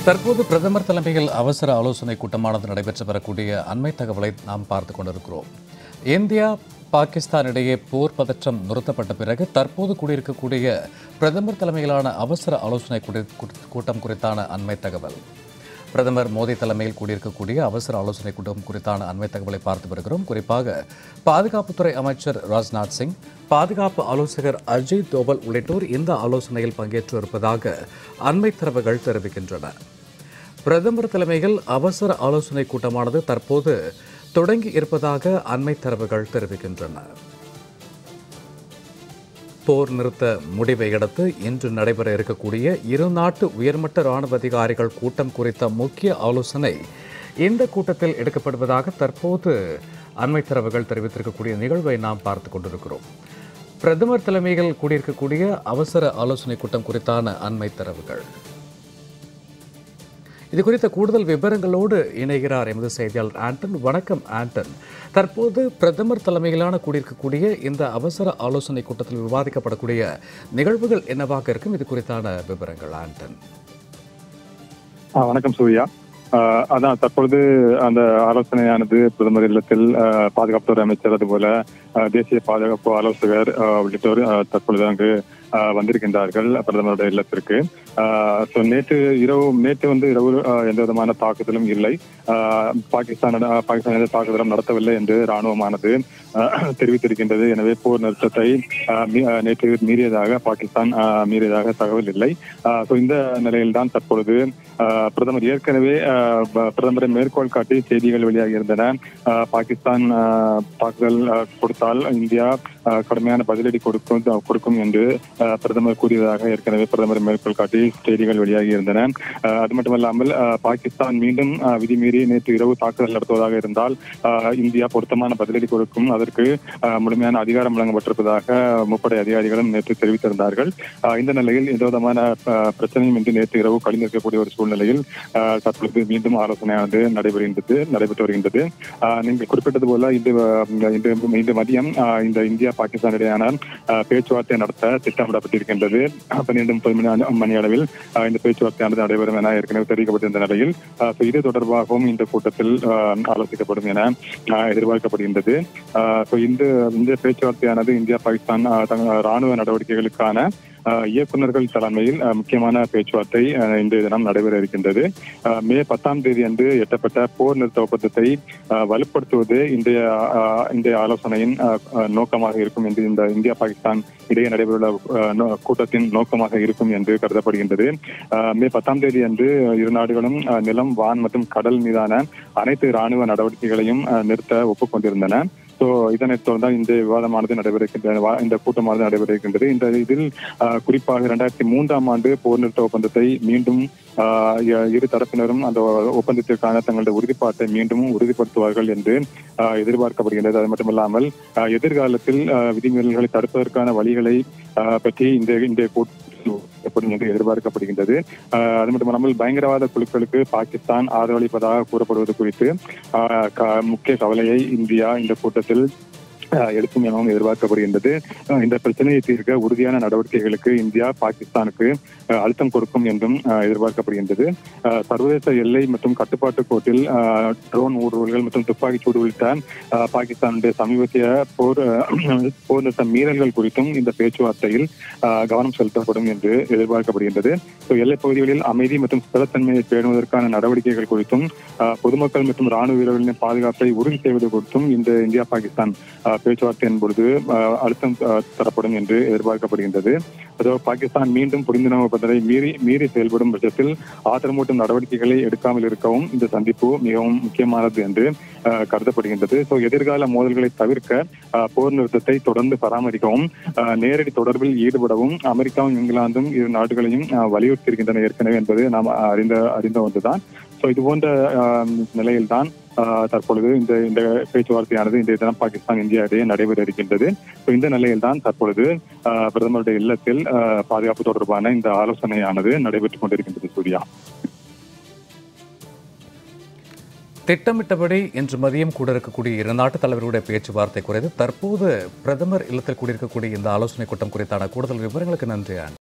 தற்போது பிரதமர் தலைமையில் அவசர ஆலோசனை கூட்டமானது நடைபெற்று வரக்கூடிய அண்மை தகவலை நாம் பார்த்துக் கொண்டிருக்கிறோம். இந்தியா பாகிஸ்தான் இடையே போர் பதற்றம் நிறுத்தப்பட்ட பிறகு தற்போது கூடியிருக்கக்கூடிய பிரதமர் தலைமையிலான அவசர ஆலோசனை கூட்டம் குறித்தான அண்மை தகவல். பிரதமர் மோடி தலைமையில் கூடியிருக்கக்கூடிய அவசர ஆலோசனை கூட்டம் குறித்தான அண்மை தகவலை பார்த்து வருகிறோம். குறிப்பாக பாதுகாப்புத்துறை அமைச்சர் ராஜ்நாத் சிங், பாதுகாப்பு ஆலோசகர் அஜித் தோவல் உள்ளிட்டோர் இந்த ஆலோசனையில் பங்கேற்று இருப்பதாக அண்மை தரவுகள் தெரிவிக்கின்றன. பிரதமர் தலைமையில் அவசர ஆலோசனை கூட்டமானது தற்போது தொடங்கி இருப்பதாக அண்மை தரவுகள் தெரிவிக்கின்றன. போர் நிறுத்த முடிவை அடுத்து இன்று நடைபெற இருக்கக்கூடிய இரு நாட்டு உயர்மட்ட ராணுவ அதிகாரிகள் கூட்டம் குறித்த முக்கிய ஆலோசனை இந்த கூட்டத்தில் எடுக்கப்படுவதாக தற்போது அண்மை தரவுகள் தெரிவித்திருக்கக்கூடிய நிகழ்வை நாம் பார்த்துக் கொண்டிருக்கிறோம். பிரதமர் தலைமையில் கூடியிருக்கக்கூடிய அவசர ஆலோசனை கூட்டம் குறித்தான அண்மை தரவுகள். இது குறித்த கூடுதல் விவரங்களோடு இணைகிறார் எமது செய்தியாளர் ஆண்டன். வணக்கம் ஆண்டன். தற்போது பிரதமர் தலைமையிலான கூடியிருக்கக்கூடிய இந்த அவசர ஆலோசனை கூட்டத்தில் விவாதிக்கப்படக்கூடிய நிகழ்வுகள் என்னவாக இருக்கும்? இது குறித்தான விவரங்கள் ஆண்டன். வணக்கம் சூர்யா. அதான் தற்பொழுது அந்த ஆலோசனையானது பிரதமர் இல்லத்தில் பாதுகாப்புத்துறை அமைச்சர், அதுபோல தேசிய பாதுகாப்பு ஆலோசகர் உள்ளிட்டோர் தற்பொழுது அங்கு வந்திருக்கின்றார்கள் பிரதமருடைய இல்லத்திற்கு. நேற்று இரவு எந்த விதமான தாக்குதலும் இல்லை, பாகிஸ்தான் தாக்குதலும் நடத்தவில்லை என்று ராணுவமானது தெரிவித்திருக்கின்றது. எனவே போர் நிறுத்தத்தை நேற்று பாகிஸ்தான் மீறியதாக தகவல் இல்லை. இந்த நிலையில்தான் தற்பொழுது பிரதமர் ஏற்கனவே பிரதமரை மேற்கோள் காட்டி செய்திகள் வெளியாகி இருந்தன. பாகிஸ்தான் தாக்குதல் கொடுத்தால் இந்தியா கடுமையான பதிலடி கொடுக்கும் என்று பிரதமர் கூறியதாக ஏற்கனவே பிரதமர் மேற்கோள் காட்டி செய்திகள் வெளியாகி இருந்தன. அது மட்டுமல்லாமல் பாகிஸ்தான் மீண்டும் விதிமீறி நேற்று இரவு தாக்குதல் நடத்துவதாக இருந்தால் இந்தியா பொருத்தமான பதிலடி கொடுக்கும், அதற்கு முழுமையான அதிகாரம் வழங்கப்பட்டிருப்பதாக முப்படை அதிகாரிகளும் நேற்று தெரிவித்திருந்தார்கள். இந்த நிலையில் எந்த விதமான பிரச்சனையும் இன்றி நேற்று இரவு கழிந்திருக்கக்கூடிய ஒரு சூழ்நிலையில் தற்பொழுது மீண்டும் ஆலோசனையானது நடைபெற்று வருகின்றது. நீங்கள் குறிப்பிட்டது போல இன்று மதியம் இந்த இந்தியா பாகிஸ்தான் இடையான பேச்சுவார்த்தை நடத்த திட்டமிடப்பட்டிருக்கின்றது. 12:30 மணி அளவில் இந்த பேச்சுவார்த்தையானது நடைபெறும் என ஏற்கனவே தெரிவிக்கப்பட்டிருந்த நிலையில் இது தொடர்பாகவும் இந்த கூட்டத்தில் ஆலோசிக்கப்படும் என எதிர்பார்க்கப்படுகின்றது. இந்த பேச்சுவார்த்தையானது இந்தியா பாகிஸ்தான் ராணுவ நடவடிக்கைகளுக்கான இயக்குநர்கள் தலைமையில் முக்கியமான பேச்சுவார்த்தை இன்றைய தினம் நடைபெற இருக்கின்றது. மே 10ஆம் தேதி அன்று எட்டப்பட்ட போர் நிறுத்த ஒப்பந்தத்தை வலுப்படுத்துவது இன்றைய ஆலோசனையின் நோக்கமாக இருக்கும் என்று இந்த இந்தியா பாகிஸ்தான் இடையே நடைபெறவுள்ள கூட்டத்தின் நோக்கமாக இருக்கும் என்று கருதப்படுகின்றது. மே 10ஆம் தேதி அன்று இரு நாடுகளும் நிலம், வான் மற்றும் கடல் மீதான அனைத்து ராணுவ நடவடிக்கைகளையும் நிறுத்த ஒப்புக்கொண்டிருந்தன. இதனைத் தொடர்ந்தால் இந்த விவாதமானது இந்த கூட்டமானது நடைபெற இருக்கின்றது. இதில் குறிப்பாக 2003ஆம் ஆண்டு போர் நிறுத்த ஒப்பந்தத்தை மீண்டும் இரு தரப்பினரும் அந்த ஒப்பந்தத்திற்கான தங்களுடைய உறுதிப்பாட்டை மீண்டும் உறுதிப்படுத்துவார்கள் என்று எதிர்பார்க்கப்படுகின்றது. அது மட்டுமல்லாமல் எதிர்காலத்தில் விதிமீறல்களை தடுப்பதற்கான வழிகளை பற்றி இந்த எப்படும் என்று எதிர்பார்க்கப்படுகின்றது. அது மட்டுமல்லாமல் பயங்கரவாத குழுக்களுக்கு பாகிஸ்தான் ஆதரவளிப்பதாக கூறப்படுவது குறித்து முக்கிய கவலையை இந்தியா இந்த கூட்டத்தில் எடுக்கும் எனவும் எதிர்பார்க்கப்படுகின்றது. இந்த பிரச்சனையை தீர்க்க உறுதியான நடவடிக்கைகளுக்கு இந்தியா பாகிஸ்தானுக்கு அழுத்தம் கொடுக்கும் என்றும் எதிர்பார்க்கப்படுகின்றது. சர்வதேச எல்லை மற்றும் கட்டுப்பாட்டு கோட்டில் ட்ரோன் ஊடுருவல்கள் மற்றும் துப்பாக்கி சூடு உள்ளிட்ட பாகிஸ்தானுடைய சமீபத்திய போர் நிறுத்த மீறல்கள் குறித்தும் இந்த பேச்சுவார்த்தையில் கவனம் செலுத்தப்படும் என்று எதிர்பார்க்கப்படுகின்றது. எல்லைப் பகுதிகளில் அமைதி மற்றும் ஸ்திரத்தன்மையை பேணுவதற்கான நடவடிக்கைகள் குறித்தும் பொதுமக்கள் மற்றும் ராணுவ வீரர்களின் பாதுகாப்பை உறுதி செய்வது குறித்தும் இந்த இந்தியா பாகிஸ்தான் பேச்சுவார்த்தையின் பொழுது அழுத்தம் தரப்படும் என்று எதிர்பார்க்கப்படுகின்றது. பாகிஸ்தான் மீண்டும் புரிந்துணர்வு ஒப்பந்தத்தை மீறி செயல்படும் பட்சத்தில் ஆத்திரமூட்டும் நடவடிக்கைகளை எடுக்காமல் இருக்கவும் இந்த சந்திப்பு மிகவும் முக்கியமானது என்று கருதப்படுகின்றது. எதிர்கால மோதல்களை தவிர்க்க போர் நிறுத்தத்தை தொடர்ந்து பராமரிக்கவும் நேரடி தொடர்பில் ஈடுபடவும் அமெரிக்காவும் இங்கிலாந்தும் இரு நாடுகளையும் வலியுறுத்தியிருக்கின்றன ஏற்கனவே என்பது நாம் அறிந்த ஒன்றுதான். இது போன்ற நிலையில்தான் தற்பொழுது இந்த பேச்சுவார்த்தையானது இன்றைய தினம் பாகிஸ்தான் இந்தியா இடையே நடைபெற இருக்கின்றது. இந்த நிலையில் தான் தற்பொழுது பிரதமருடைய இல்லத்தில் பாதுகாப்பு தொடர்பான இந்த ஆலோசனையானது நடைபெற்றுக் கொண்டிருக்கின்றது. சூர்யா, திட்டமிட்டபடி இன்று மதியம் கூட இருக்கக்கூடிய இரு நாட்டு தலைவர்களுடைய பேச்சுவார்த்தை குறித்து தற்போது பிரதமர் இல்லத்தில் கூடியிருக்கக்கூடிய இந்த ஆலோசனை கூட்டம் குறித்தான கூடுதல் விவரங்களுக்கு நன்றி.